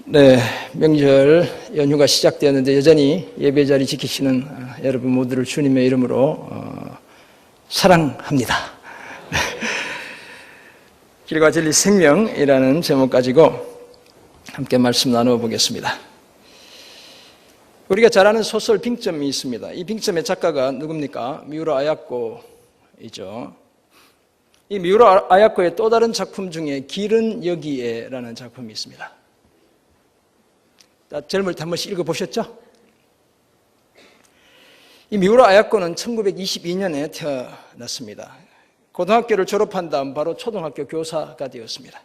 네, 명절 연휴가 시작되었는데 여전히 예배 자리 지키시는 여러분 모두를 주님의 이름으로 사랑합니다. 길과 진리 생명이라는 제목 가지고 함께 말씀 나누어 보겠습니다. 우리가 잘 아는 소설 빙점이 있습니다. 이 빙점의 작가가 누굽니까? 미우라 아야코이죠. 이 미우라 아야코의 또 다른 작품 중에 길은 여기에라는 작품이 있습니다. 젊을 때 한 번씩 읽어보셨죠? 이 미우라 아야코는 1922년에 태어났습니다. 고등학교를 졸업한 다음 바로 초등학교 교사가 되었습니다.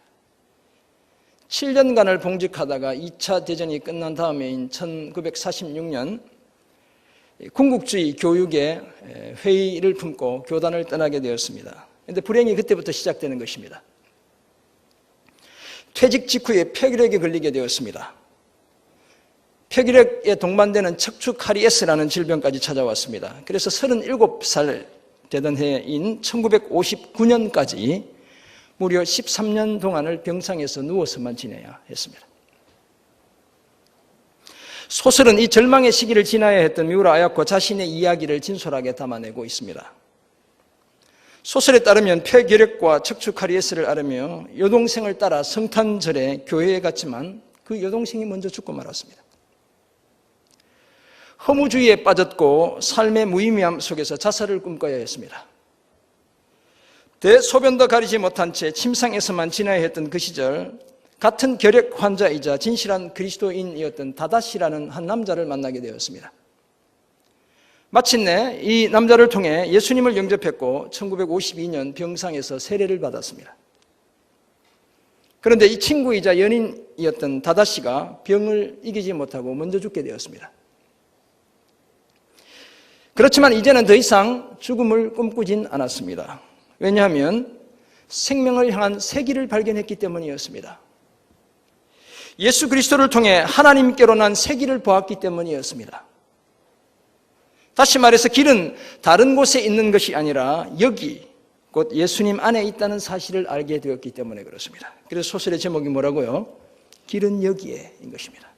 7년간을 봉직하다가 2차 대전이 끝난 다음에인 1946년 군국주의 교육의 회의를 품고 교단을 떠나게 되었습니다. 그런데 불행이 그때부터 시작되는 것입니다. 퇴직 직후에 폐결핵에 걸리게 되었습니다. 폐결핵에 동반되는 척추 카리에스라는 질병까지 찾아왔습니다. 그래서 37살 되던 해인 1959년까지 무려 13년 동안을 병상에서 누워서만 지내야 했습니다. 소설은 이 절망의 시기를 지나야 했던 미우라 아야코 자신의 이야기를 진솔하게 담아내고 있습니다. 소설에 따르면 폐결핵과 척추 카리에스를 앓으며 여동생을 따라 성탄절에 교회에 갔지만 그 여동생이 먼저 죽고 말았습니다. 허무주의에 빠졌고 삶의 무의미함 속에서 자살을 꿈꿔야 했습니다. 대소변도 가리지 못한 채 침상에서만 지나야 했던 그 시절 같은 결핵 환자이자 진실한 그리스도인이었던 다다시라는 한 남자를 만나게 되었습니다. 마침내 이 남자를 통해 예수님을 영접했고 1952년 병상에서 세례를 받았습니다. 그런데 이 친구이자 연인이었던 다다시가 병을 이기지 못하고 먼저 죽게 되었습니다. 그렇지만 이제는 더 이상 죽음을 꿈꾸진 않았습니다. 왜냐하면 생명을 향한 새 길을 발견했기 때문이었습니다. 예수 그리스도를 통해 하나님께로 난 새 길을 보았기 때문이었습니다. 다시 말해서 길은 다른 곳에 있는 것이 아니라 여기 곧 예수님 안에 있다는 사실을 알게 되었기 때문에 그렇습니다. 그래서 소설의 제목이 뭐라고요? 길은 여기에인 것입니다.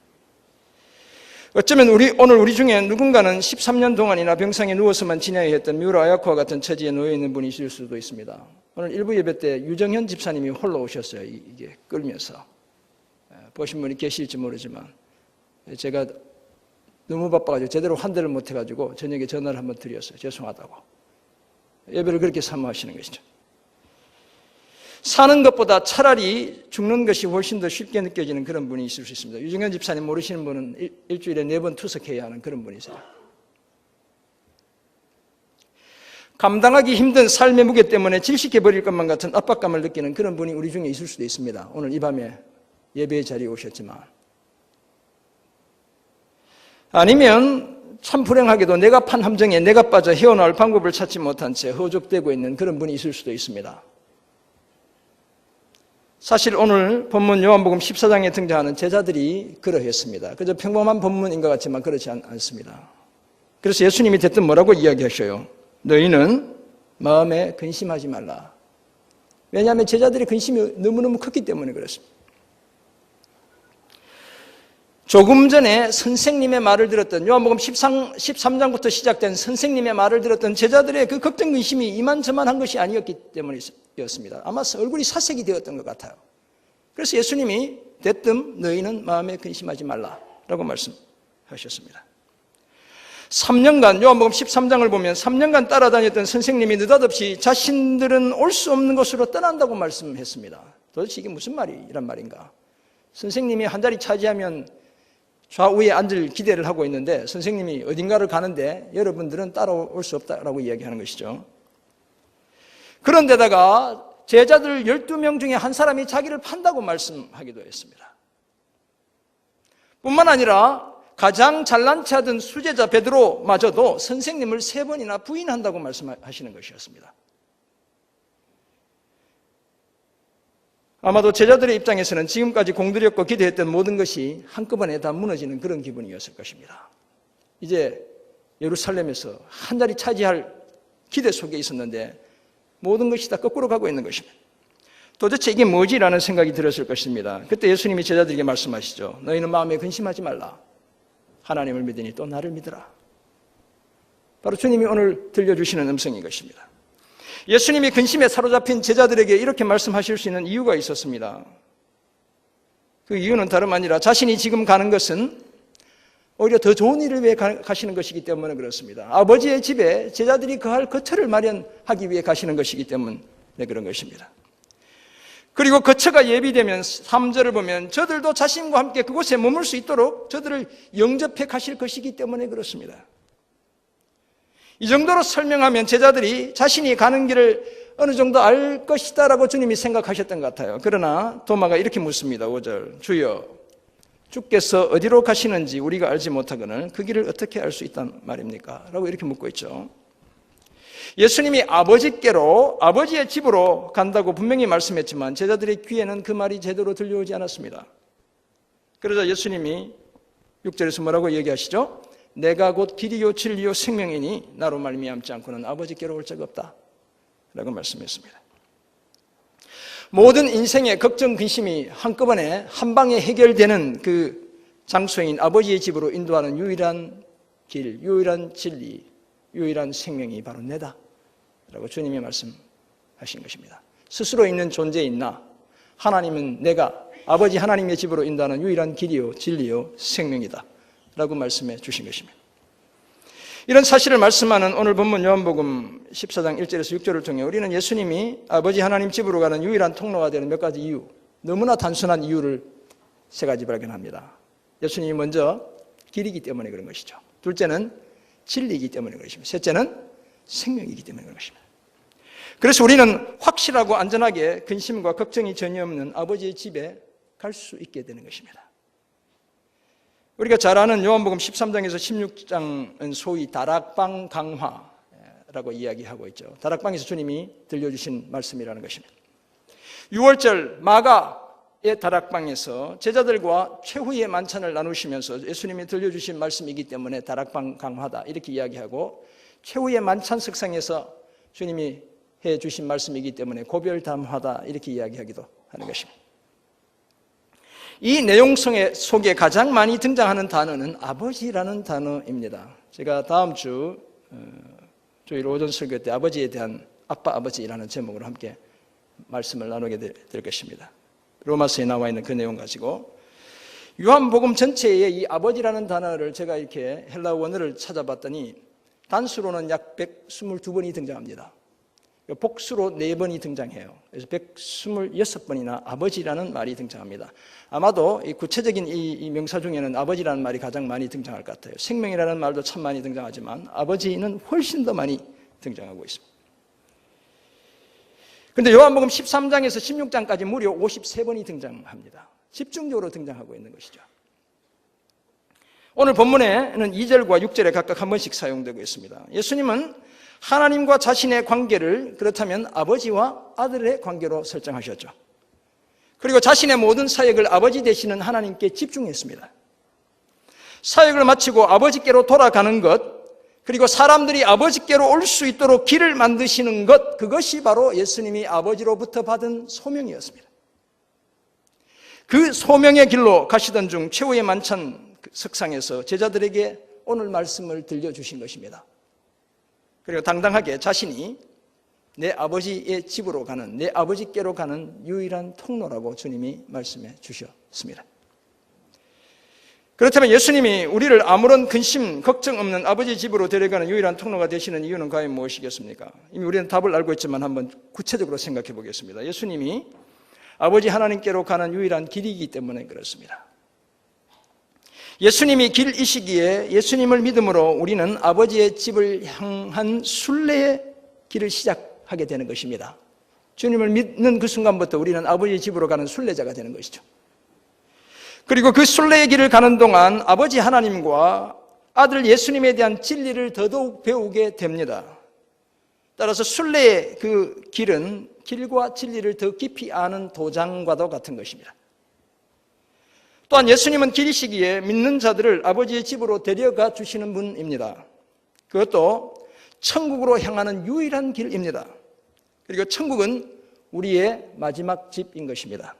어쩌면 오늘 우리 중에 누군가는 13년 동안이나 병상에 누워서만 지내야 했던 미우라 아야코와 같은 처지에 놓여 있는 분이 있을 수도 있습니다. 오늘 일부 예배 때 유정현 집사님이 홀로 오셨어요. 이게 끌면서. 보신 분이 계실지 모르지만 제가 너무 바빠가지고 제대로 환대를 못해가지고 저녁에 전화를 한번 드렸어요. 죄송하다고. 예배를 그렇게 사모하시는 것이죠. 사는 것보다 차라리 죽는 것이 훨씬 더 쉽게 느껴지는 그런 분이 있을 수 있습니다. 유정현 집사님 모르시는 분은 일주일에 4번 투석해야 하는 그런 분이세요. 감당하기 힘든 삶의 무게 때문에 질식해버릴 것만 같은 압박감을 느끼는 그런 분이 우리 중에 있을 수도 있습니다. 오늘 이 밤에 예배의 자리에 오셨지만. 아니면 참 불행하게도 내가 판 함정에 내가 빠져 헤어나올 방법을 찾지 못한 채 허족되고 있는 그런 분이 있을 수도 있습니다. 사실 오늘 본문 요한복음 14장에 등장하는 제자들이 그러했습니다. 그저 평범한 본문인 것 같지만 그렇지 않습니다. 그래서 예수님이 대뜸 뭐라고 이야기하셔요? 너희는 마음에 근심하지 말라. 왜냐하면 제자들의 근심이 너무너무 컸기 때문에 그렇습니다. 조금 전에 선생님의 말을 들었던 요한복음 13장부터 시작된 선생님의 말을 들었던 제자들의 그 걱정 근심이 이만저만한 것이 아니었기 때문이었습니다. 아마 얼굴이 사색이 되었던 것 같아요. 그래서 예수님이 대뜸 너희는 마음에 근심하지 말라라고 말씀하셨습니다. 3년간 요한복음 13장을 보면 3년간 따라다녔던 선생님이 느닷없이 자신들은 올 수 없는 곳으로 떠난다고 말씀했습니다. 도대체 이게 무슨 말이란 말인가? 선생님이 한 자리 차지하면 좌우에 앉을 기대를 하고 있는데 선생님이 어딘가를 가는데 여러분들은 따라올 수 없다라고 이야기하는 것이죠. 그런데다가 제자들 12명 중에 한 사람이 자기를 판다고 말씀하기도 했습니다. 뿐만 아니라 가장 잘난 체하던 수제자 베드로마저도 선생님을 3번이나 부인한다고 말씀하시는 것이었습니다. 아마도 제자들의 입장에서는 지금까지 공들였고 기대했던 모든 것이 한꺼번에 다 무너지는 그런 기분이었을 것입니다. 이제 예루살렘에서 한 자리 차지할 기대 속에 있었는데 모든 것이 다 거꾸로 가고 있는 것입니다. 도대체 이게 뭐지라는 생각이 들었을 것입니다. 그때 예수님이 제자들에게 말씀하시죠. 너희는 마음에 근심하지 말라. 하나님을 믿으니 또 나를 믿으라. 바로 주님이 오늘 들려주시는 음성인 것입니다. 예수님이 근심에 사로잡힌 제자들에게 이렇게 말씀하실 수 있는 이유가 있었습니다. 그 이유는 다름 아니라 자신이 지금 가는 것은 오히려 더 좋은 일을 위해 가시는 것이기 때문에 그렇습니다. 아버지의 집에 제자들이 거할 거처를 마련하기 위해 가시는 것이기 때문에 그런 것입니다. 그리고 거처가 예비되면 3절을 보면 저들도 자신과 함께 그곳에 머물 수 있도록 저들을 영접해 가실 것이기 때문에 그렇습니다. 이 정도로 설명하면 제자들이 자신이 가는 길을 어느 정도 알 것이다라고 주님이 생각하셨던 것 같아요. 그러나 도마가 이렇게 묻습니다. 5절 주여 주께서 어디로 가시는지 우리가 알지 못하거늘 그 길을 어떻게 알 수 있단 말입니까? 라고 이렇게 묻고 있죠. 예수님이 아버지께로 아버지의 집으로 간다고 분명히 말씀했지만 제자들의 귀에는 그 말이 제대로 들려오지 않았습니다. 그러자 예수님이 6절에서 뭐라고 얘기하시죠? 내가 곧 길이요 진리요 생명이니 나로 말미암지 않고는 아버지께로 올 자가 없다 라고 말씀했습니다. 모든 인생의 걱정, 근심이 한꺼번에 한 방에 해결되는 그 장소인 아버지의 집으로 인도하는 유일한 길, 유일한 진리, 유일한 생명이 바로 내다 라고 주님이 말씀하신 것입니다. 스스로 있는 존재인 나, 하나님은 내가 아버지 하나님의 집으로 인도하는 유일한 길이요 진리요 생명이다 라고 말씀해 주신 것입니다. 이런 사실을 말씀하는 오늘 본문 요한복음 14장 1절에서 6절을 통해 우리는 예수님이 아버지 하나님 집으로 가는 유일한 통로가 되는 몇 가지 이유, 너무나 단순한 이유를 세 가지 발견합니다. 예수님이 먼저 길이기 때문에 그런 것이죠. 둘째는 진리이기 때문에 그런 것입니다. 셋째는 생명이기 때문에 그런 것입니다. 그래서 우리는 확실하고 안전하게 근심과 걱정이 전혀 없는 아버지의 집에 갈 수 있게 되는 것입니다. 우리가 잘 아는 요한복음 13장에서 16장은 소위 다락방 강화라고 이야기하고 있죠. 다락방에서 주님이 들려주신 말씀이라는 것입니다. 6월절 마가의 다락방에서 제자들과 최후의 만찬을 나누시면서 예수님이 들려주신 말씀이기 때문에 다락방 강화다 이렇게 이야기하고, 최후의 만찬 석상에서 주님이 해주신 말씀이기 때문에 고별담화다 이렇게 이야기하기도 하는 것입니다. 이 내용 속에 가장 많이 등장하는 단어는 아버지라는 단어입니다. 제가 다음 주 주일 오전 설교 때 아버지에 대한 아빠 아버지라는 제목으로 함께 말씀을 나누게 될 것입니다. 로마서에 나와 있는 그 내용 가지고 요한복음 전체에 이 아버지라는 단어를 제가 이렇게 헬라 원어를 찾아봤더니 단수로는 약 122번이 등장합니다. 복수로 4번이 등장해요. 그래서 126번이나 아버지라는 말이 등장합니다. 아마도 이 구체적인 이 명사 중에는 아버지라는 말이 가장 많이 등장할 것 같아요. 생명이라는 말도 참 많이 등장하지만 아버지는 훨씬 더 많이 등장하고 있습니다. 그런데 요한복음 13장에서 16장까지 무려 53번이 등장합니다. 집중적으로 등장하고 있는 것이죠. 오늘 본문에는 2절과 6절에 각각 한 번씩 사용되고 있습니다. 예수님은 하나님과 자신의 관계를 그렇다면 아버지와 아들의 관계로 설정하셨죠. 그리고 자신의 모든 사역을 아버지 되시는 하나님께 집중했습니다. 사역을 마치고 아버지께로 돌아가는 것, 그리고 사람들이 아버지께로 올 수 있도록 길을 만드시는 것, 그것이 바로 예수님이 아버지로부터 받은 소명이었습니다. 그 소명의 길로 가시던 중 최후의 만찬 석상에서 제자들에게 오늘 말씀을 들려주신 것입니다. 그리고 당당하게 자신이 내 아버지의 집으로 가는, 내 아버지께로 가는 유일한 통로라고 주님이 말씀해 주셨습니다. 그렇다면 예수님이 우리를 아무런 근심, 걱정 없는 아버지 집으로 데려가는 유일한 통로가 되시는 이유는 과연 무엇이겠습니까? 이미 우리는 답을 알고 있지만 한번 구체적으로 생각해 보겠습니다. 예수님이 아버지 하나님께로 가는 유일한 길이기 때문에 그렇습니다. 예수님이 길이시기에 예수님을 믿음으로 우리는 아버지의 집을 향한 순례의 길을 시작하게 되는 것입니다. 주님을 믿는 그 순간부터 우리는 아버지의 집으로 가는 순례자가 되는 것이죠. 그리고 그 순례의 길을 가는 동안 아버지 하나님과 아들 예수님에 대한 진리를 더더욱 배우게 됩니다. 따라서 순례의 그 길은 길과 진리를 더 깊이 아는 도장과도 같은 것입니다. 또한 예수님은 길이시기에 믿는 자들을 아버지의 집으로 데려가 주시는 분입니다. 그것도 천국으로 향하는 유일한 길입니다. 그리고 천국은 우리의 마지막 집인 것입니다.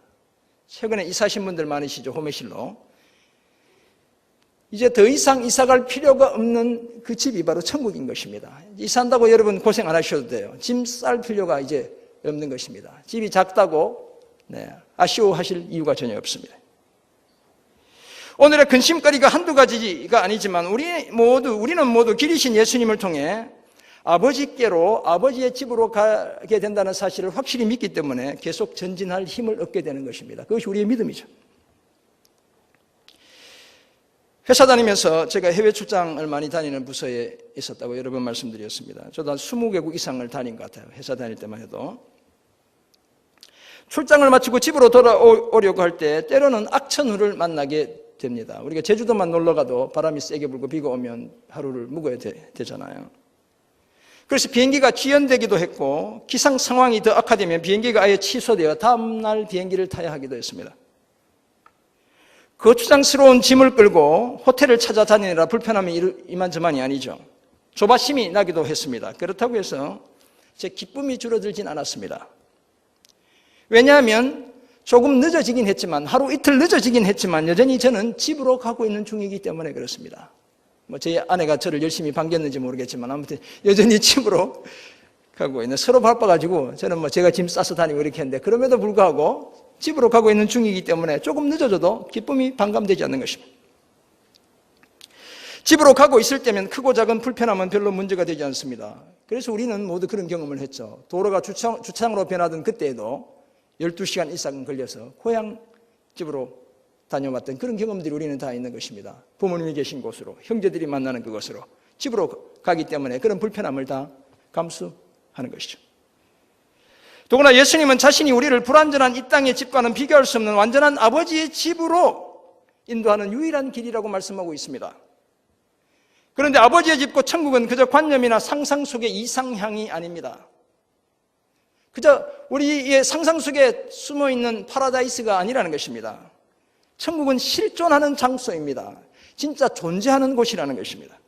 최근에 이사하신 분들 많으시죠? 호메실로. 이제 더 이상 이사갈 필요가 없는 그 집이 바로 천국인 것입니다. 이사한다고 여러분 고생 안 하셔도 돼요. 짐 쌀 필요가 이제 없는 것입니다. 집이 작다고 아쉬워하실 이유가 전혀 없습니다. 오늘의 근심거리가 한두 가지가 아니지만 우리는 모두 길이신 예수님을 통해 아버지께로, 아버지의 집으로 가게 된다는 사실을 확실히 믿기 때문에 계속 전진할 힘을 얻게 되는 것입니다. 그것이 우리의 믿음이죠. 회사 다니면서 제가 해외 출장을 많이 다니는 부서에 있었다고 여러 번 말씀드렸습니다. 저도 한 20개국 이상을 다닌 것 같아요. 회사 다닐 때만 해도. 출장을 마치고 집으로 돌아오려고 할 때 때로는 악천후를 만나게 됩니다. 우리가 제주도만 놀러가도 바람이 세게 불고 비가 오면 하루를 묵어야 되잖아요. 그래서 비행기가 지연되기도 했고 기상 상황이 더 악화되면 비행기가 아예 취소되어 다음날 비행기를 타야 하기도 했습니다. 거추장스러운 짐을 끌고 호텔을 찾아다니느라 불편함이 이만저만이 아니죠. 조바심이 나기도 했습니다. 그렇다고 해서 제 기쁨이 줄어들진 않았습니다. 왜냐하면 조금 늦어지긴 했지만, 하루 이틀 늦어지긴 했지만 여전히 저는 집으로 가고 있는 중이기 때문에 그렇습니다. 제 아내가 저를 열심히 반겼는지 모르겠지만 아무튼 여전히 집으로 가고 있는, 서로 바빠가지고 저는 제가 짐 싸서 다니고 이렇게 했는데 그럼에도 불구하고 집으로 가고 있는 중이기 때문에 조금 늦어져도 기쁨이 반감되지 않는 것입니다. 집으로 가고 있을 때면 크고 작은 불편함은 별로 문제가 되지 않습니다. 그래서 우리는 모두 그런 경험을 했죠. 도로가 주차장으로 변하던 그때에도 12시간 이상 걸려서 고향집으로 다녀왔던 그런 경험들이 우리는 다 있는 것입니다. 부모님이 계신 곳으로, 형제들이 만나는 그곳으로 집으로 가기 때문에 그런 불편함을 다 감수하는 것이죠. 더구나 예수님은 자신이 우리를 불완전한 이 땅의 집과는 비교할 수 없는 완전한 아버지의 집으로 인도하는 유일한 길이라고 말씀하고 있습니다. 그런데 아버지의 집과 천국은 그저 관념이나 상상 속의 이상향이 아닙니다. 그저 우리의 상상 속에 숨어있는 파라다이스가 아니라는 것입니다. 천국은 실존하는 장소입니다. 진짜 존재하는 곳이라는 것입니다.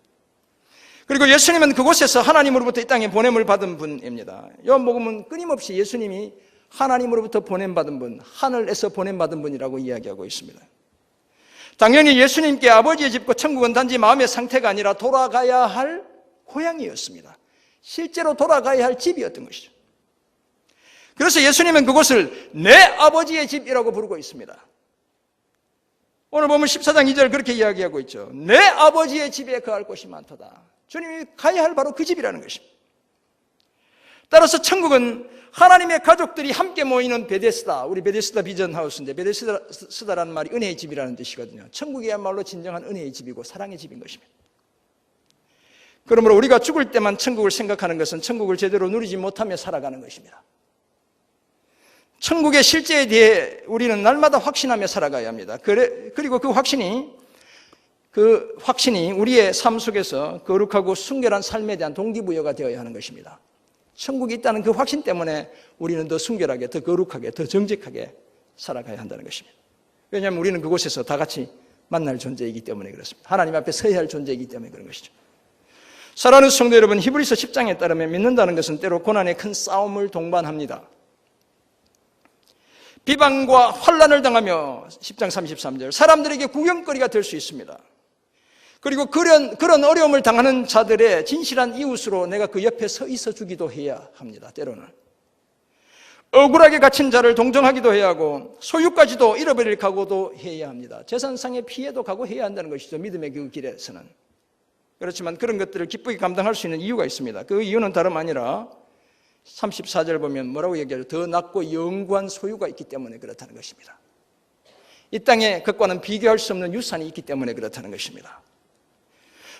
그리고 예수님은 그곳에서 하나님으로부터 이 땅에 보냄을 받은 분입니다. 요한복음은 끊임없이 예수님이 하나님으로부터 보냄받은 분, 하늘에서 보냄받은 분이라고 이야기하고 있습니다. 당연히 예수님께 아버지의 집과 천국은 단지 마음의 상태가 아니라 돌아가야 할 고향이었습니다. 실제로 돌아가야 할 집이었던 것이죠. 그래서 예수님은 그곳을 내 아버지의 집이라고 부르고 있습니다. 오늘 보면 14장 2절 그렇게 이야기하고 있죠. 내 아버지의 집에 거할 곳이 많도다. 주님이 가야 할 바로 그 집이라는 것입니다. 따라서 천국은 하나님의 가족들이 함께 모이는 베데스다, 우리 베데스다 비전하우스인데 베데스다라는 말이 은혜의 집이라는 뜻이거든요. 천국이야말로 진정한 은혜의 집이고 사랑의 집인 것입니다. 그러므로 우리가 죽을 때만 천국을 생각하는 것은 천국을 제대로 누리지 못하며 살아가는 것입니다. 천국의 실제에 대해 우리는 날마다 확신하며 살아가야 합니다. 그리고 그 확신이 우리의 삶 속에서 거룩하고 순결한 삶에 대한 동기부여가 되어야 하는 것입니다. 천국이 있다는 그 확신 때문에 우리는 더 순결하게, 더 거룩하게, 더 정직하게 살아가야 한다는 것입니다. 왜냐하면 우리는 그곳에서 다 같이 만날 존재이기 때문에 그렇습니다. 하나님 앞에 서야 할 존재이기 때문에 그런 것이죠. 사랑하는 성도 여러분, 히브리서 10장에 따르면 믿는다는 것은 때로 고난의 큰 싸움을 동반합니다. 비방과 환난을 당하며 10장 33절 사람들에게 구경거리가 될 수 있습니다. 그리고 그런 어려움을 당하는 자들의 진실한 이웃으로 내가 그 옆에 서 있어 주기도 해야 합니다. 때로는 억울하게 갇힌 자를 동정하기도 해야 하고 소유까지도 잃어버릴 각오도 해야 합니다. 재산상의 피해도 각오해야 한다는 것이죠. 믿음의 그 길에서는. 그렇지만 그런 것들을 기쁘게 감당할 수 있는 이유가 있습니다. 그 이유는 다름 아니라 34절 보면 뭐라고 얘기하죠? 더 낫고 영구한 소유가 있기 때문에 그렇다는 것입니다. 이 땅에 그것과는 비교할 수 없는 유산이 있기 때문에 그렇다는 것입니다.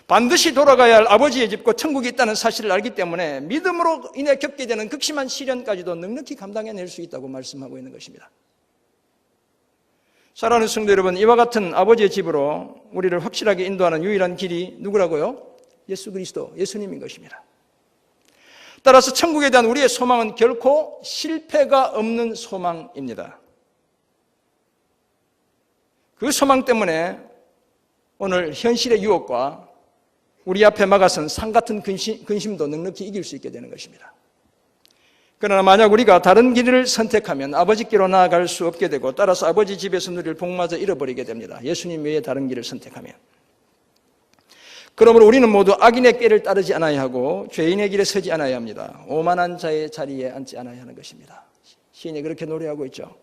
반드시 돌아가야 할 아버지의 집과 천국이 있다는 사실을 알기 때문에 믿음으로 인해 겪게 되는 극심한 시련까지도 넉넉히 감당해낼 수 있다고 말씀하고 있는 것입니다. 사랑하는 성도 여러분, 이와 같은 아버지의 집으로 우리를 확실하게 인도하는 유일한 길이 누구라고요? 예수 그리스도, 예수님인 것입니다. 따라서 천국에 대한 우리의 소망은 결코 실패가 없는 소망입니다. 그 소망 때문에 오늘 현실의 유혹과 우리 앞에 막아선 산 같은 근심도 넉넉히 이길 수 있게 되는 것입니다. 그러나 만약 우리가 다른 길을 선택하면 아버지께로 나아갈 수 없게 되고 따라서 아버지 집에서 누릴 복마저 잃어버리게 됩니다. 예수님 외에 다른 길을 선택하면. 그러므로 우리는 모두 악인의 꾀를 따르지 않아야 하고 죄인의 길에 서지 않아야 합니다. 오만한 자의 자리에 앉지 않아야 하는 것입니다. 시인이 그렇게 노래하고 있죠.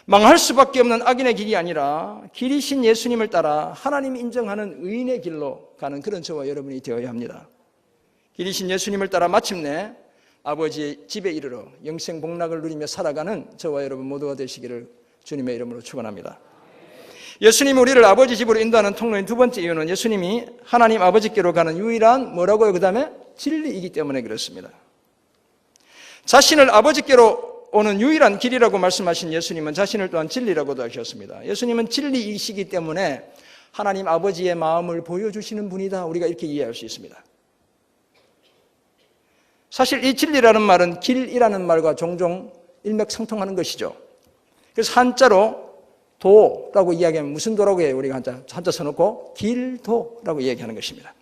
망할 수밖에 없는 악인의 길이 아니라 길이신 예수님을 따라 하나님 인정하는 의인의 길로 가는 그런 저와 여러분이 되어야 합니다. 길이신 예수님을 따라 마침내 아버지의 집에 이르러 영생 복락을 누리며 살아가는 저와 여러분 모두가 되시기를 주님의 이름으로 축원합니다. 예수님이 우리를 아버지 집으로 인도하는 통로인 두 번째 이유는 예수님이 하나님 아버지께로 가는 유일한 뭐라고요? 그 다음에 진리이기 때문에 그렇습니다. 자신을 아버지께로 오는 유일한 길이라고 말씀하신 예수님은 자신을 또한 진리라고도 하셨습니다. 예수님은 진리이시기 때문에 하나님 아버지의 마음을 보여주시는 분이다. 우리가 이렇게 이해할 수 있습니다. 사실 이 진리라는 말은 길이라는 말과 종종 일맥상통하는 것이죠. 그래서 한자로 도라고 이야기하면 무슨 도라고 해요? 우리가 한자 써놓고 길도라고 이야기하는 것입니다.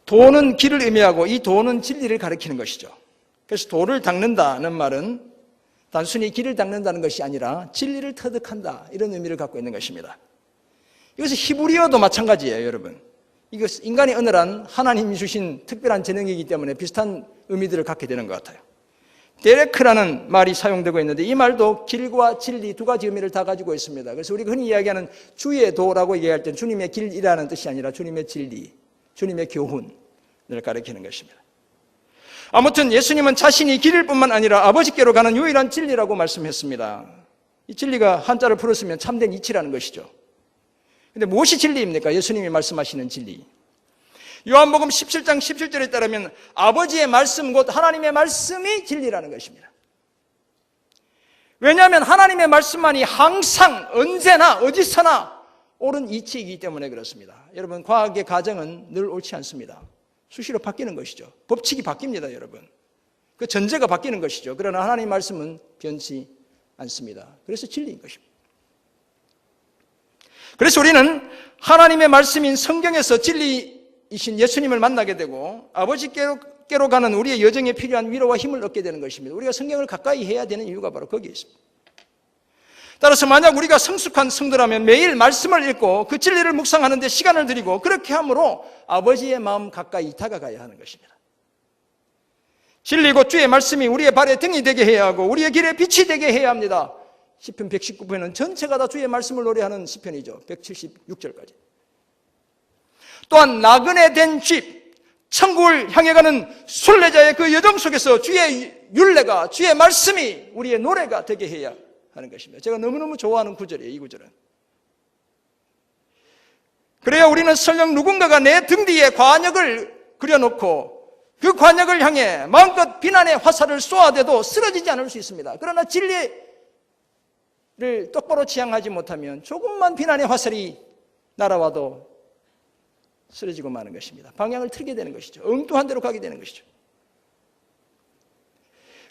도는 길을 의미하고 이 도는 진리를 가리키는 것이죠. 그래서 도를 닦는다는 말은 단순히 길을 닦는다는 것이 아니라 진리를 터득한다 이런 의미를 갖고 있는 것입니다. 이것은 히브리어도 마찬가지예요, 여러분. 이거 인간이 어느한 하나님이 주신 특별한 재능이기 때문에 비슷한 의미들을 갖게 되는 것 같아요. 데레크라는 말이 사용되고 있는데 이 말도 길과 진리 두 가지 의미를 다 가지고 있습니다. 그래서 우리가 흔히 이야기하는 주의 도라고 얘기할 때 주님의 길이라는 뜻이 아니라 주님의 진리, 주님의 교훈을 가리키는 것입니다. 아무튼 예수님은 자신이 길일 뿐만 아니라 아버지께로 가는 유일한 진리라고 말씀했습니다. 이 진리가 한자를 풀었으면 참된 이치라는 것이죠. 근데 무엇이 진리입니까? 예수님이 말씀하시는 진리. 요한복음 17장 17절에 따르면 아버지의 말씀 곧 하나님의 말씀이 진리라는 것입니다. 왜냐하면 하나님의 말씀만이 항상 언제나 어디서나 옳은 이치이기 때문에 그렇습니다. 여러분, 과학의 가정은 늘 옳지 않습니다. 수시로 바뀌는 것이죠. 법칙이 바뀝니다, 여러분. 그 전제가 바뀌는 것이죠. 그러나 하나님의 말씀은 변치 않습니다. 그래서 진리인 것입니다. 그래서 우리는 하나님의 말씀인 성경에서 진리이신 예수님을 만나게 되고 아버지께로 가는 우리의 여정에 필요한 위로와 힘을 얻게 되는 것입니다. 우리가 성경을 가까이 해야 되는 이유가 바로 거기에 있습니다. 따라서 만약 우리가 성숙한 성도라면 매일 말씀을 읽고 그 진리를 묵상하는 데 시간을 들이고 그렇게 함으로 아버지의 마음 가까이 다가가야 하는 것입니다. 진리고 주의 말씀이 우리의 발에 등이 되게 해야 하고 우리의 길에 빛이 되게 해야 합니다. 시편 119편은 전체가 다 주의 말씀을 노래하는 시편이죠. 176절까지. 또한 나그네 된 집, 천국을 향해 가는 순례자의 그 여정 속에서 주의 율례가, 주의 말씀이 우리의 노래가 되게 해야 하는 것입니다. 제가 너무너무 좋아하는 구절이에요, 이 구절은. 그래야 우리는 설령 누군가가 내 등 뒤에 관역을 그려놓고 그 관역을 향해 마음껏 비난의 화살을 쏘아대도 쓰러지지 않을 수 있습니다. 그러나 진리를 똑바로 지향하지 못하면 조금만 비난의 화살이 날아와도 쓰러지고 마는 것입니다. 방향을 틀게 되는 것이죠. 엉뚱한 데로 가게 되는 것이죠.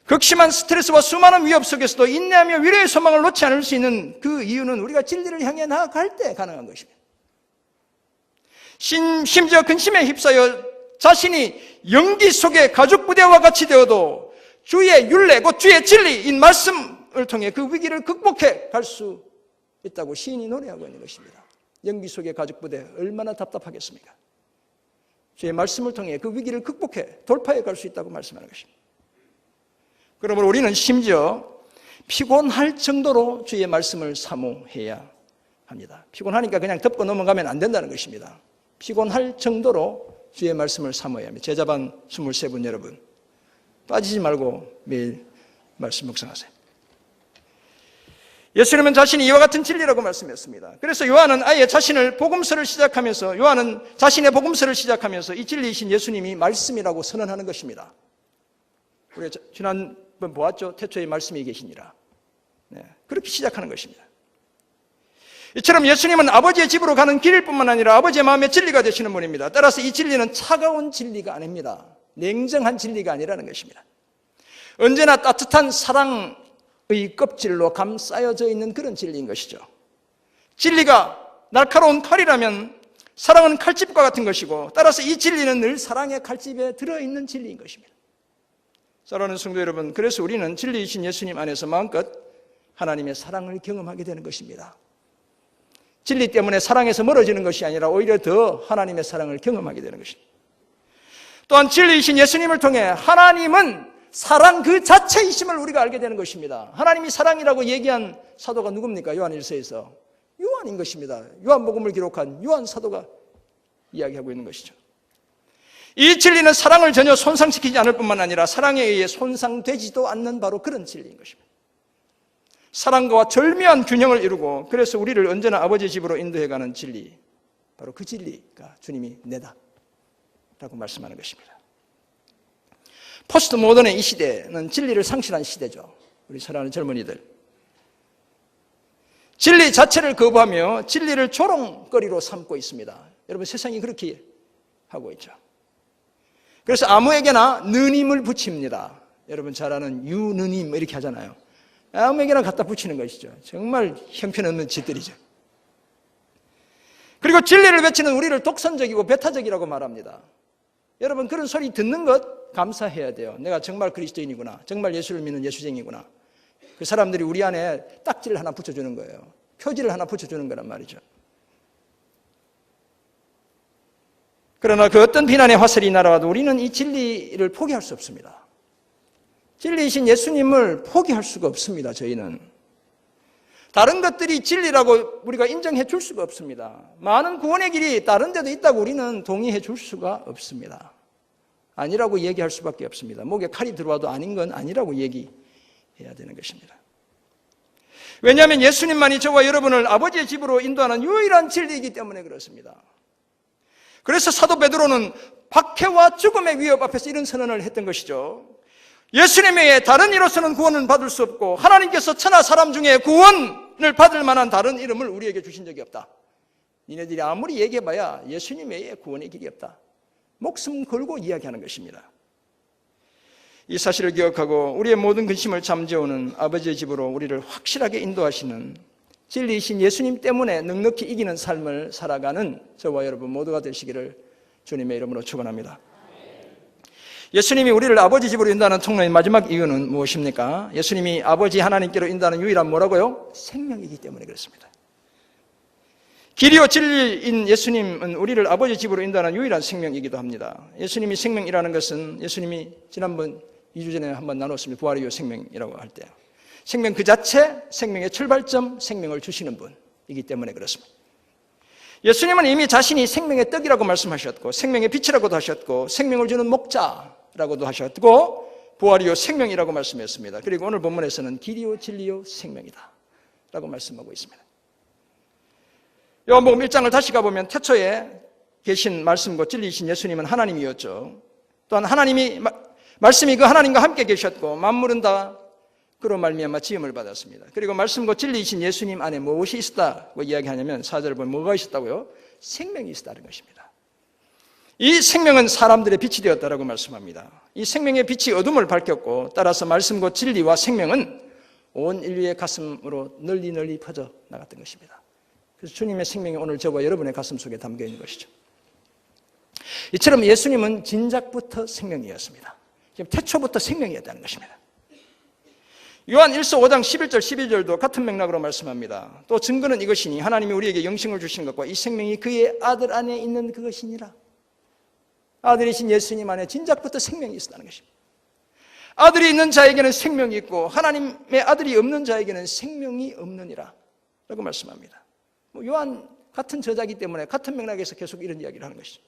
극심한 스트레스와 수많은 위협 속에서도 인내하며 위로의 소망을 놓지 않을 수 있는 그 이유는 우리가 진리를 향해 나아갈 때 가능한 것입니다. 심지어 근심에 휩싸여 자신이 연기 속의 가죽 부대와 같이 되어도 주의 율례, 곧 주의 진리인 말씀을 통해 그 위기를 극복해 갈 수 있다고 시인이 노래하고 있는 것입니다. 연기 속의 가죽 부대 얼마나 답답하겠습니까? 주의 말씀을 통해 그 위기를 극복해 돌파해 갈 수 있다고 말씀하는 것입니다. 그러므로 우리는 심지어 피곤할 정도로 주의 말씀을 사모해야 합니다. 피곤하니까 그냥 덮고 넘어가면 안 된다는 것입니다. 피곤할 정도로 주의 말씀을 사모해야 합니다. 제자반 23분 여러분, 빠지지 말고 매일 말씀 묵상하세요. 예수님은 자신이 이와 같은 진리라고 말씀했습니다. 그래서 요한은 아예 자신의 복음서를 시작하면서 이 진리이신 예수님이 말씀이라고 선언하는 것입니다. 우리가 지난번 보았죠? 태초에 말씀이 계시니라. 네, 그렇게 시작하는 것입니다. 이처럼 예수님은 아버지의 집으로 가는 길일 뿐만 아니라 아버지의 마음의 진리가 되시는 분입니다. 따라서 이 진리는 차가운 진리가 아닙니다. 냉정한 진리가 아니라는 것입니다. 언제나 따뜻한 사랑의 껍질로 감싸여져 있는 그런 진리인 것이죠. 진리가 날카로운 칼이라면 사랑은 칼집과 같은 것이고 따라서 이 진리는 늘 사랑의 칼집에 들어있는 진리인 것입니다. 사랑하는 성도 여러분, 그래서 우리는 진리이신 예수님 안에서 마음껏 하나님의 사랑을 경험하게 되는 것입니다. 진리 때문에 사랑에서 멀어지는 것이 아니라 오히려 더 하나님의 사랑을 경험하게 되는 것입니다. 또한 진리이신 예수님을 통해 하나님은 사랑 그 자체이심을 우리가 알게 되는 것입니다. 하나님이 사랑이라고 얘기한 사도가 누굽니까? 요한일서에서 요한인 것입니다. 요한복음을 기록한 요한 사도가 이야기하고 있는 것이죠. 이 진리는 사랑을 전혀 손상시키지 않을 뿐만 아니라 사랑에 의해 손상되지도 않는 바로 그런 진리인 것입니다. 사랑과 절묘한 균형을 이루고 그래서 우리를 언제나 아버지 집으로 인도해가는 진리, 바로 그 진리가 주님이 내다 라고 말씀하는 것입니다. 포스트 모던의 이 시대는 진리를 상실한 시대죠. 우리 사랑하는 젊은이들, 진리 자체를 거부하며 진리를 조롱거리로 삼고 있습니다. 여러분, 세상이 그렇게 하고 있죠. 그래서 아무에게나 느님을 붙입니다. 여러분 잘 아는 유느님 이렇게 하잖아요. 아무에게나 갖다 붙이는 것이죠. 정말 형편없는 짓들이죠. 그리고 진리를 외치는 우리를 독선적이고 배타적이라고 말합니다. 여러분, 그런 소리 듣는 것 감사해야 돼요. 내가 정말 그리스도인이구나, 정말 예수를 믿는 예수쟁이구나. 그 사람들이 우리 안에 딱지를 하나 붙여주는 거예요. 표지를 하나 붙여주는 거란 말이죠. 그러나 그 어떤 비난의 화살이 날아와도 우리는 이 진리를 포기할 수 없습니다. 진리이신 예수님을 포기할 수가 없습니다. 저희는 다른 것들이 진리라고 우리가 인정해 줄 수가 없습니다. 많은 구원의 길이 다른 데도 있다고 우리는 동의해 줄 수가 없습니다. 아니라고 얘기할 수밖에 없습니다. 목에 칼이 들어와도 아닌 건 아니라고 얘기해야 되는 것입니다. 왜냐하면 예수님만이 저와 여러분을 아버지의 집으로 인도하는 유일한 진리이기 때문에 그렇습니다. 그래서 사도 베드로는 박해와 죽음의 위협 앞에서 이런 선언을 했던 것이죠. 예수님 외에 다른 이로서는 구원을 받을 수 없고 하나님께서 천하 사람 중에 구원을 받을 만한 다른 이름을 우리에게 주신 적이 없다. 니네들이 아무리 얘기해봐야 예수님 외에 구원의 길이 없다. 목숨 걸고 이야기하는 것입니다. 이 사실을 기억하고 우리의 모든 근심을 잠재우는 아버지의 집으로 우리를 확실하게 인도하시는 진리이신 예수님 때문에 넉넉히 이기는 삶을 살아가는 저와 여러분 모두가 되시기를 주님의 이름으로 축원합니다. 예수님이 우리를 아버지 집으로 인도하는 통로의 마지막 이유는 무엇입니까? 예수님이 아버지 하나님께로 인도하는 유일한 뭐라고요? 생명이기 때문에 그렇습니다. 길이요 진리인 예수님은 우리를 아버지 집으로 인도하는 유일한 생명이기도 합니다. 예수님이 생명이라는 것은 예수님이 지난번 2주 전에 한번 나눴습니다. 부활의 이유 생명이라고 할 때 생명 그 자체, 생명의 출발점, 생명을 주시는 분이기 때문에 그렇습니다. 예수님은 이미 자신이 생명의 떡이라고 말씀하셨고 생명의 빛이라고도 하셨고 생명을 주는 목자라고도 하셨고 부활이요 생명이라고 말씀했습니다. 그리고 오늘 본문에서는 길이요 진리요 생명이다 라고 말씀하고 있습니다. 요한복음 1장을 다시 가보면 태초에 계신 말씀과 진리이신 예수님은 하나님이었죠. 또한 하나님이 말씀이 그 하나님과 함께 계셨고 만물은 다 그로 말미암아 지음을 받았습니다. 그리고 말씀과 진리이신 예수님 안에 무엇이 있었다고 이야기하냐면 4절을 보면 뭐가 있었다고요? 생명이 있었다는 것입니다. 이 생명은 사람들의 빛이 되었다라고 말씀합니다. 이 생명의 빛이 어둠을 밝혔고 따라서 말씀과 진리와 생명은 온 인류의 가슴으로 널리 퍼져 나갔던 것입니다. 그래서 주님의 생명이 오늘 저와 여러분의 가슴 속에 담겨 있는 것이죠. 이처럼 예수님은 진작부터 생명이었습니다. 지금 태초부터 생명이었다는 것입니다. 요한 1서 5장 11절 12절도 같은 맥락으로 말씀합니다. 또 증거는 이것이니 하나님이 우리에게 영생을 주신 것과 이 생명이 그의 아들 안에 있는 그것이니라. 아들이신 예수님 안에 진작부터 생명이 있었다는 것입니다. 아들이 있는 자에게는 생명이 있고 하나님의 아들이 없는 자에게는 생명이 없느니라 라고 말씀합니다. 요한 같은 저자이기 때문에 같은 맥락에서 계속 이런 이야기를 하는 것이죠.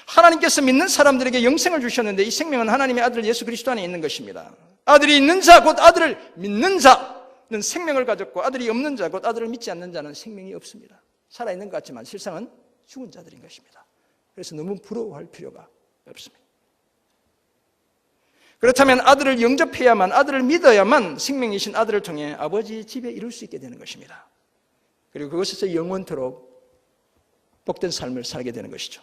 하나님께서 믿는 사람들에게 영생을 주셨는데 이 생명은 하나님의 아들 예수 그리스도 안에 있는 것입니다. 아들이 있는 자 곧 아들을 믿는 자는 생명을 가졌고 아들이 없는 자 곧 아들을 믿지 않는 자는 생명이 없습니다. 살아있는 것 같지만 실상은 죽은 자들인 것입니다. 그래서 너무 부러워할 필요가 없습니다. 그렇다면 아들을 영접해야만 아들을 믿어야만 생명이신 아들을 통해 아버지 집에 이룰 수 있게 되는 것입니다. 그리고 그것에서 영원토록 복된 삶을 살게 되는 것이죠.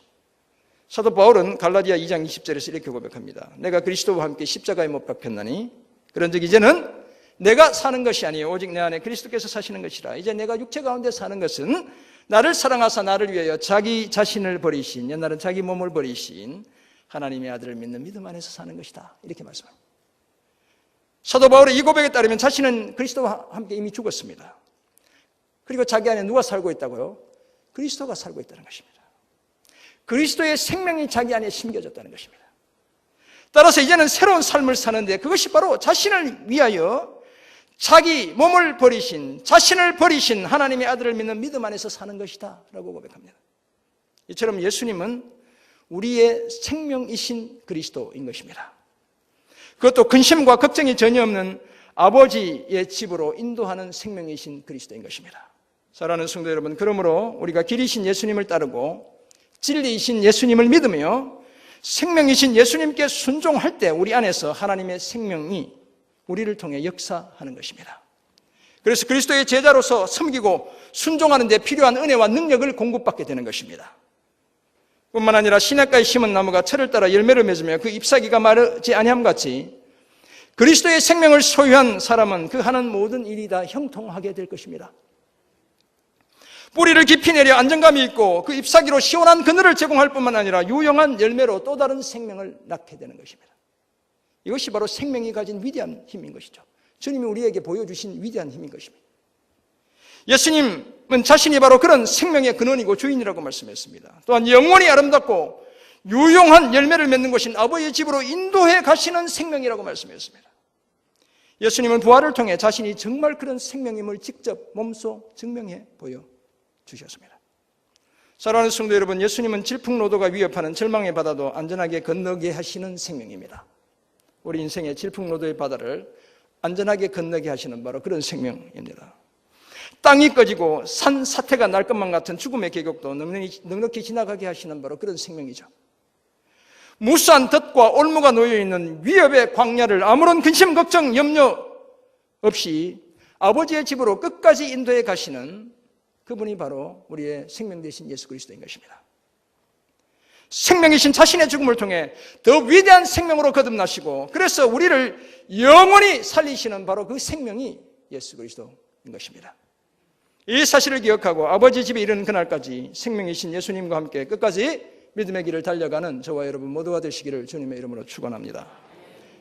사도 바울은 갈라디아 2장 20절에서 이렇게 고백합니다. 내가 그리스도와 함께 십자가에 못 박혔나니 그런즉 이제는 내가 사는 것이 아니에요 오직 내 안에 그리스도께서 사시는 것이라. 이제 내가 육체 가운데 사는 것은 나를 사랑하사 나를 위하여 자기 자신을 버리신, 옛날은 자기 몸을 버리신 하나님의 아들을 믿는 믿음 안에서 사는 것이다. 이렇게 말씀합니다. 사도 바울의 이 고백에 따르면 자신은 그리스도와 함께 이미 죽었습니다. 그리고 자기 안에 누가 살고 있다고요? 그리스도가 살고 있다는 것입니다. 그리스도의 생명이 자기 안에 심겨졌다는 것입니다. 따라서 이제는 새로운 삶을 사는데 그것이 바로 자신을 위하여 자기 몸을 버리신, 자신을 버리신 하나님의 아들을 믿는 믿음 안에서 사는 것이다 라고 고백합니다. 이처럼 예수님은 우리의 생명이신 그리스도인 것입니다. 그것도 근심과 걱정이 전혀 없는 아버지의 집으로 인도하는 생명이신 그리스도인 것입니다. 사랑하는 성도 여러분, 그러므로 우리가 길이신 예수님을 따르고 진리이신 예수님을 믿으며 생명이신 예수님께 순종할 때 우리 안에서 하나님의 생명이 우리를 통해 역사하는 것입니다. 그래서 그리스도의 제자로서 섬기고 순종하는 데 필요한 은혜와 능력을 공급받게 되는 것입니다. 뿐만 아니라 시냇가에 심은 나무가 철을 따라 열매를 맺으며 그 잎사귀가 마르지 아니함 같이 그리스도의 생명을 소유한 사람은 그 하는 모든 일이 다 형통하게 될 것입니다. 뿌리를 깊이 내려 안정감이 있고 그 잎사귀로 시원한 그늘을 제공할 뿐만 아니라 유용한 열매로 또 다른 생명을 낳게 되는 것입니다. 이것이 바로 생명이 가진 위대한 힘인 것이죠. 주님이 우리에게 보여주신 위대한 힘인 것입니다. 예수님은 자신이 바로 그런 생명의 근원이고 주인이라고 말씀했습니다. 또한 영원히 아름답고 유용한 열매를 맺는 것인 아버지의 집으로 인도해 가시는 생명이라고 말씀했습니다. 예수님은 부활을 통해 자신이 정말 그런 생명임을 직접 몸소 증명해 보여주셨습니다. 사랑하는 성도 여러분, 예수님은 질풍노도가 위협하는 절망의 바다도 안전하게 건너게 하시는 생명입니다. 우리 인생의 질풍노도의 바다를 안전하게 건너게 하시는 바로 그런 생명입니다. 땅이 꺼지고 산 사태가 날 것만 같은 죽음의 계곡도 넉넉히 지나가게 하시는 바로 그런 생명이죠. 무수한 덫과 올무가 놓여있는 위협의 광야를 아무런 근심, 걱정, 염려 없이 아버지의 집으로 끝까지 인도해 가시는 그분이 바로 우리의 생명 되신 예수 그리스도인 것입니다. 생명이신 자신의 죽음을 통해 더 위대한 생명으로 거듭나시고 그래서 우리를 영원히 살리시는 바로 그 생명이 예수 그리스도인 것입니다. 이 사실을 기억하고 아버지 집에 이르는 그날까지 생명이신 예수님과 함께 끝까지 믿음의 길을 달려가는 저와 여러분 모두가 되시기를 주님의 이름으로 축원합니다.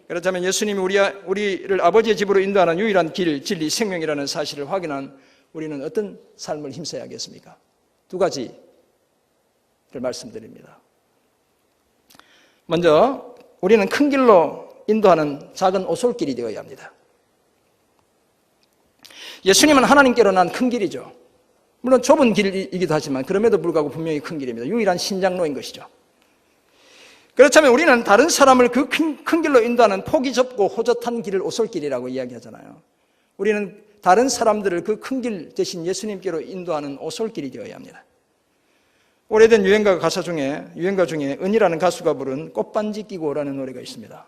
그렇다면 예수님이 우리를 아버지의 집으로 인도하는 유일한 길, 진리, 생명이라는 사실을 확인한 우리는 어떤 삶을 힘써야겠습니까? 두 가지를 말씀드립니다. 먼저 우리는 큰 길로 인도하는 작은 오솔길이 되어야 합니다. 예수님은 하나님께로 난 큰 길이죠. 물론 좁은 길이기도 하지만 그럼에도 불구하고 분명히 큰 길입니다. 유일한 신장로인 것이죠. 그렇다면 우리는 다른 사람을 그 큰 길로 인도하는 폭이 좁고 호젓한 길을 오솔길이라고 이야기하잖아요. 우리는 다른 사람들을 그 큰 길 대신 예수님께로 인도하는 오솔길이 되어야 합니다. 오래된 유행가 중에 은이라는 가수가 부른 꽃반지 끼고라는 노래가 있습니다.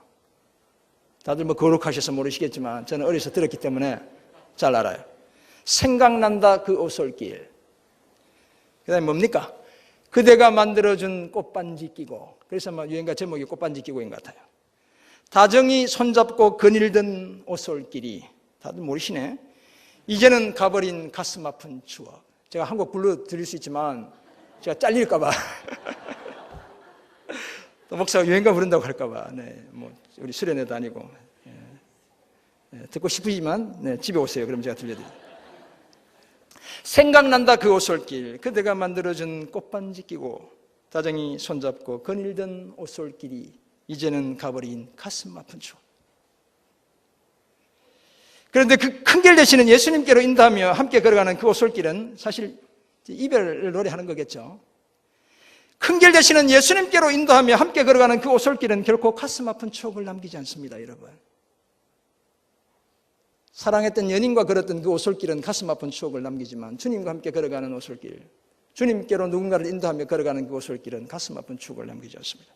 다들 거룩하셔서 모르시겠지만 저는 어려서 들었기 때문에 잘 알아요. 생각난다 그 오솔길. 그 다음에 뭡니까? 그대가 만들어준 꽃반지 끼고. 그래서 유행가 제목이 꽃반지 끼고인 것 같아요. 다정히 손잡고 거닐던 오솔길이. 다들 모르시네. 이제는 가버린 가슴 아픈 추억. 제가 한 곡 불러드릴 수 있지만 제가 잘릴까봐. 또 목사가 유행가 부른다고 할까봐. 네, 우리 수련회도 아니고. 듣고 싶으시지만 집에 오세요. 그럼 제가 들려드릴게요. 생각난다 그 오솔길. 그대가 만들어준 꽃반지 끼고 다정히 손잡고 거닐던 오솔길이 이제는 가버린 가슴 아픈 추억. 그런데 그 큰 길 되시는 예수님께로 인도하며 함께 걸어가는 그 오솔길은 사실 이별을 노래하는 거겠죠. 큰 길 되시는 예수님께로 인도하며 함께 걸어가는 그 오솔길은 결코 가슴 아픈 추억을 남기지 않습니다, 여러분. 사랑했던 연인과 걸었던 그 오솔길은 가슴 아픈 추억을 남기지만 주님과 함께 걸어가는 오솔길, 주님께로 누군가를 인도하며 걸어가는 그 오솔길은 가슴 아픈 추억을 남기지 않습니다.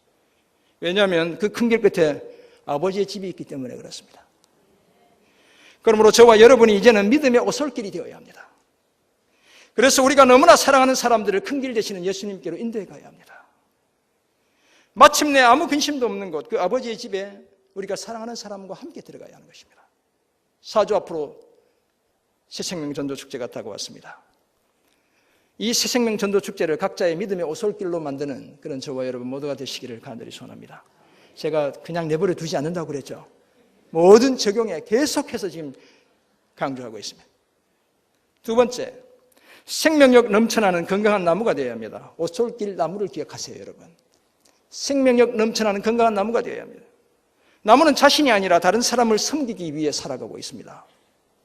왜냐하면 그 큰 길 끝에 아버지의 집이 있기 때문에 그렇습니다. 그러므로 저와 여러분이 이제는 믿음의 오솔길이 되어야 합니다. 그래서 우리가 너무나 사랑하는 사람들을 큰 길 되시는 예수님께로 인도해 가야 합니다. 마침내 아무 근심도 없는 곳, 그 아버지의 집에 우리가 사랑하는 사람과 함께 들어가야 하는 것입니다. 4주 앞으로 새생명 전도축제가 다가왔습니다. 이 새생명 전도 축제를 각자의 믿음의 오솔길로 만드는 그런 저와 여러분 모두가 되시기를 간절히 소원합니다. 제가 그냥 내버려 두지 않는다고 그랬죠. 모든 적용에 계속해서 지금 강조하고 있습니다. 두 번째, 생명력 넘쳐나는 건강한 나무가 되어야 합니다. 오솔길 나무를 기억하세요, 여러분. 생명력 넘쳐나는 건강한 나무가 되어야 합니다. 나무는 자신이 아니라 다른 사람을 섬기기 위해 살아가고 있습니다.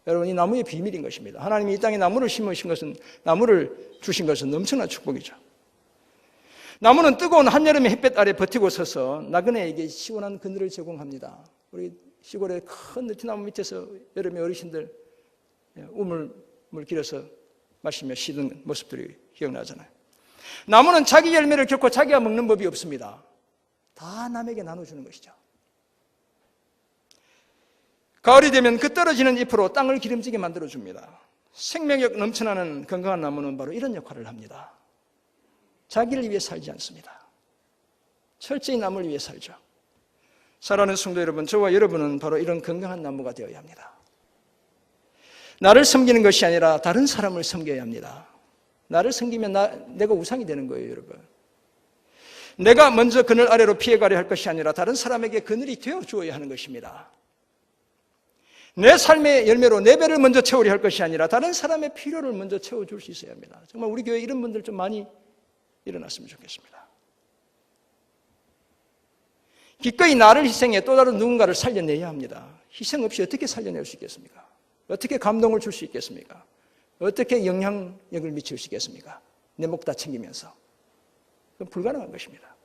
여러분, 이 나무의 비밀인 것입니다. 하나님이 이 땅에 나무를 심으신 것은, 나무를 주신 것은 엄청난 축복이죠. 나무는 뜨거운 한여름의 햇볕 아래 버티고 서서 나그네에게 시원한 그늘을 제공합니다. 우리 시골의 큰 느티나무 밑에서 여름에 어르신들 우물물 길어서 마시며 쉬던 모습들이 기억나잖아요. 나무는 자기 열매를 결코 자기가 먹는 법이 없습니다. 다 남에게 나눠주는 것이죠. 가을이 되면 그 떨어지는 잎으로 땅을 기름지게 만들어줍니다. 생명력 넘쳐나는 건강한 나무는 바로 이런 역할을 합니다. 자기를 위해 살지 않습니다. 철저히 남을 위해 살죠. 사랑하는 성도 여러분, 저와 여러분은 바로 이런 건강한 나무가 되어야 합니다. 나를 섬기는 것이 아니라 다른 사람을 섬겨야 합니다. 나를 섬기면 내가 우상이 되는 거예요, 여러분. 내가 먼저 그늘 아래로 피해가려 할 것이 아니라 다른 사람에게 그늘이 되어 주어야 하는 것입니다. 내 삶의 열매로 내 배를 먼저 채우려 할 것이 아니라 다른 사람의 필요를 먼저 채워줄 수 있어야 합니다. 정말 우리 교회에 이런 분들 좀 많이 일어났으면 좋겠습니다. 기꺼이 나를 희생해 또 다른 누군가를 살려내야 합니다. 희생 없이 어떻게 살려낼 수 있겠습니까? 어떻게 감동을 줄 수 있겠습니까? 어떻게 영향력을 미칠 수 있겠습니까? 내 목 다 챙기면서. 그건 불가능한 것입니다.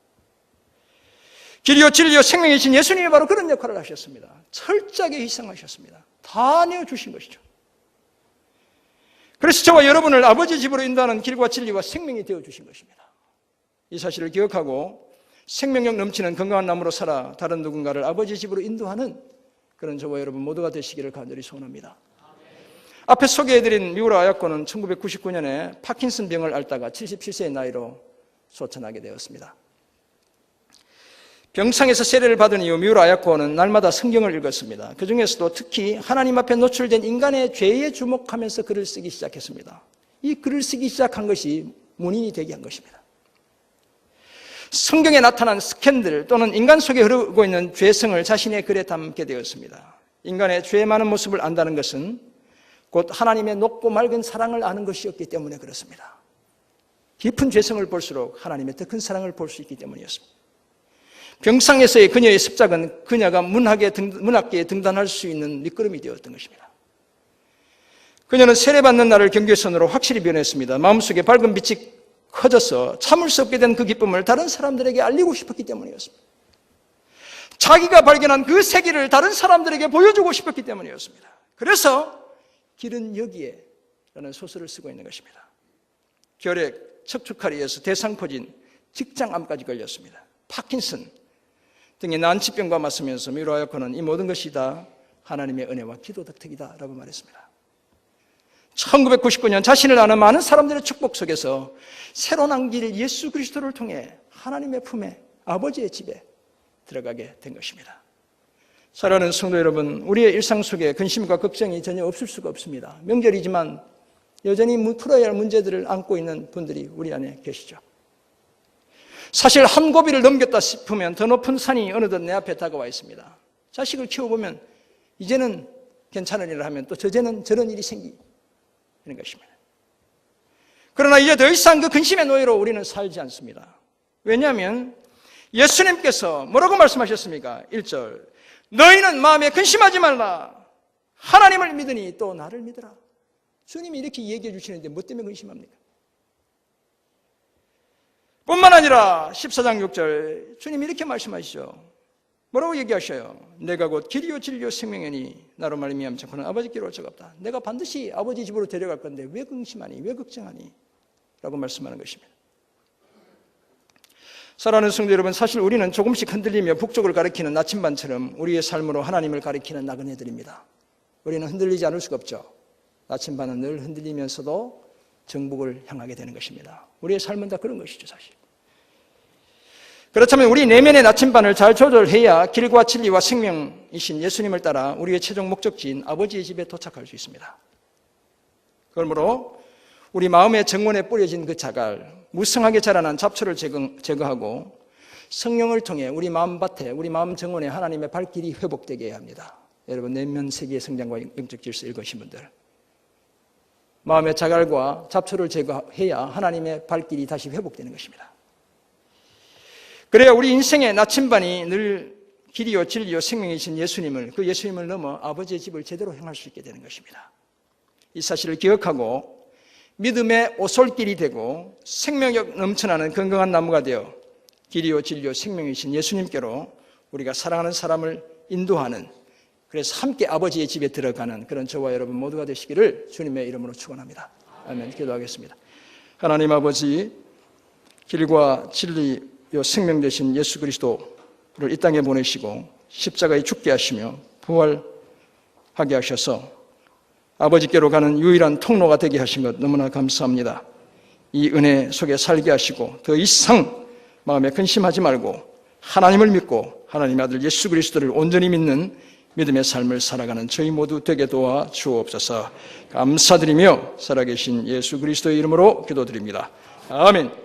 길이요 진리요 생명이신 예수님이 바로 그런 역할을 하셨습니다. 철저하게 희생하셨습니다. 다 내어주신 것이죠. 그래서 저와 여러분을 아버지 집으로 인도하는 길과 진리와 생명이 되어주신 것입니다. 이 사실을 기억하고 생명력 넘치는 건강한 나무로 살아 다른 누군가를 아버지 집으로 인도하는 그런 저와 여러분 모두가 되시기를 간절히 소원합니다. 앞에 소개해드린 미우라 아야코는 1999년에 파킨슨 병을 앓다가 77세의 나이로 소천하게 되었습니다. 병상에서 세례를 받은 이후 미우라 아야코는 날마다 성경을 읽었습니다. 그 중에서도 특히 하나님 앞에 노출된 인간의 죄에 주목하면서 글을 쓰기 시작했습니다. 이 글을 쓰기 시작한 것이 문인이 되게 한 것입니다. 성경에 나타난 스캔들 또는 인간 속에 흐르고 있는 죄성을 자신의 글에 담게 되었습니다. 인간의 죄의 많은 모습을 안다는 것은 곧 하나님의 높고 맑은 사랑을 아는 것이었기 때문에 그렇습니다. 깊은 죄성을 볼수록 하나님의 더 큰 사랑을 볼 수 있기 때문이었습니다. 병상에서의 그녀의 습작은 그녀가 문학계에 등단할 수 있는 밑거름이 되었던 것입니다. 그녀는 세례받는 날을 경계선으로 확실히 변했습니다. 마음속에 밝은 빛이 커져서 참을 수 없게 된 그 기쁨을 다른 사람들에게 알리고 싶었기 때문이었습니다. 자기가 발견한 그 세계를 다른 사람들에게 보여주고 싶었기 때문이었습니다. 그래서 길은 여기에 라는 소설을 쓰고 있는 것입니다. 결핵, 척추칼이에서 대상포진, 직장암까지 걸렸습니다. 파킨슨 등의 난치병과 맞서면서 미우라 아야코는 이 모든 것이 다 하나님의 은혜와 기도 덕택이다 라고 말했습니다. 1999년 자신을 아는 많은 사람들의 축복 속에서 새로 난 길 예수 그리스도를 통해 하나님의 품에 아버지의 집에 들어가게 된 것입니다. 사랑하는 성도 여러분, 우리의 일상 속에 근심과 걱정이 전혀 없을 수가 없습니다. 명절이지만 여전히 풀어야 할 문제들을 안고 있는 분들이 우리 안에 계시죠. 사실 한 고비를 넘겼다 싶으면 더 높은 산이 어느덧 내 앞에 다가와 있습니다. 자식을 키워보면 이제는 괜찮은 일을 하면 또 저제는 저런 일이 생기는 것입니다. 그러나 이제 더 이상 그 근심의 노예로 우리는 살지 않습니다. 왜냐하면 예수님께서 뭐라고 말씀하셨습니까? 1절, 너희는 마음에 근심하지 말라. 하나님을 믿으니 또 나를 믿으라. 주님이 이렇게 얘기해 주시는데 뭐 때문에 근심합니까? 뿐만 아니라 14장 6절 주님이 이렇게 말씀하시죠. 뭐라고 얘기하셔요? 내가 곧 길이요 진리요 생명이니 나로 말미암아 그는 아버지께로 올 자가 없다. 내가 반드시 아버지 집으로 데려갈 건데 왜 근심하니? 왜 걱정하니? 라고 말씀하는 것입니다. 사랑하는 성도 여러분, 사실 우리는 조금씩 흔들리며 북쪽을 가리키는 나침반처럼 우리의 삶으로 하나님을 가리키는 나그네들입니다. 우리는 흔들리지 않을 수가 없죠. 나침반은 늘 흔들리면서도 정복을 향하게 되는 것입니다. 우리의 삶은 다 그런 것이죠, 사실. 그렇다면 우리 내면의 나침반을 잘 조절해야 길과 진리와 생명이신 예수님을 따라 우리의 최종 목적지인 아버지의 집에 도착할 수 있습니다. 그러므로 우리 마음의 정원에 뿌려진 그 자갈, 무성하게 자라난 잡초를 제거하고 성령을 통해 우리 마음밭에, 우리 마음 정원에 하나님의 발길이 회복되게 해야 합니다. 여러분, 내면 세계의 성장과 영적 질서 읽으신 분들, 마음의 자갈과 잡초를 제거해야 하나님의 발길이 다시 회복되는 것입니다. 그래야 우리 인생의 나침반이 늘 길이요 진리요 생명이신 예수님을, 그 예수님을 넘어 아버지의 집을 제대로 행할 수 있게 되는 것입니다. 이 사실을 기억하고 믿음의 오솔길이 되고 생명력 넘쳐나는 건강한 나무가 되어 길이요 진리요 생명이신 예수님께로 우리가 사랑하는 사람을 인도하는, 그래서 함께 아버지의 집에 들어가는 그런 저와 여러분 모두가 되시기를 주님의 이름으로 축원합니다. 아멘. 기도하겠습니다. 하나님 아버지, 길과 진리요 생명 되신 예수 그리스도를 이 땅에 보내시고 십자가에 죽게 하시며 부활하게 하셔서 아버지께로 가는 유일한 통로가 되게 하신 것 너무나 감사합니다. 이 은혜 속에 살게 하시고 더 이상 마음에 근심하지 말고 하나님을 믿고 하나님의 아들 예수 그리스도를 온전히 믿는 믿음의 삶을 살아가는 저희 모두 되게 도와 주옵소서. 감사드리며 살아계신 예수 그리스도의 이름으로 기도드립니다. 아멘.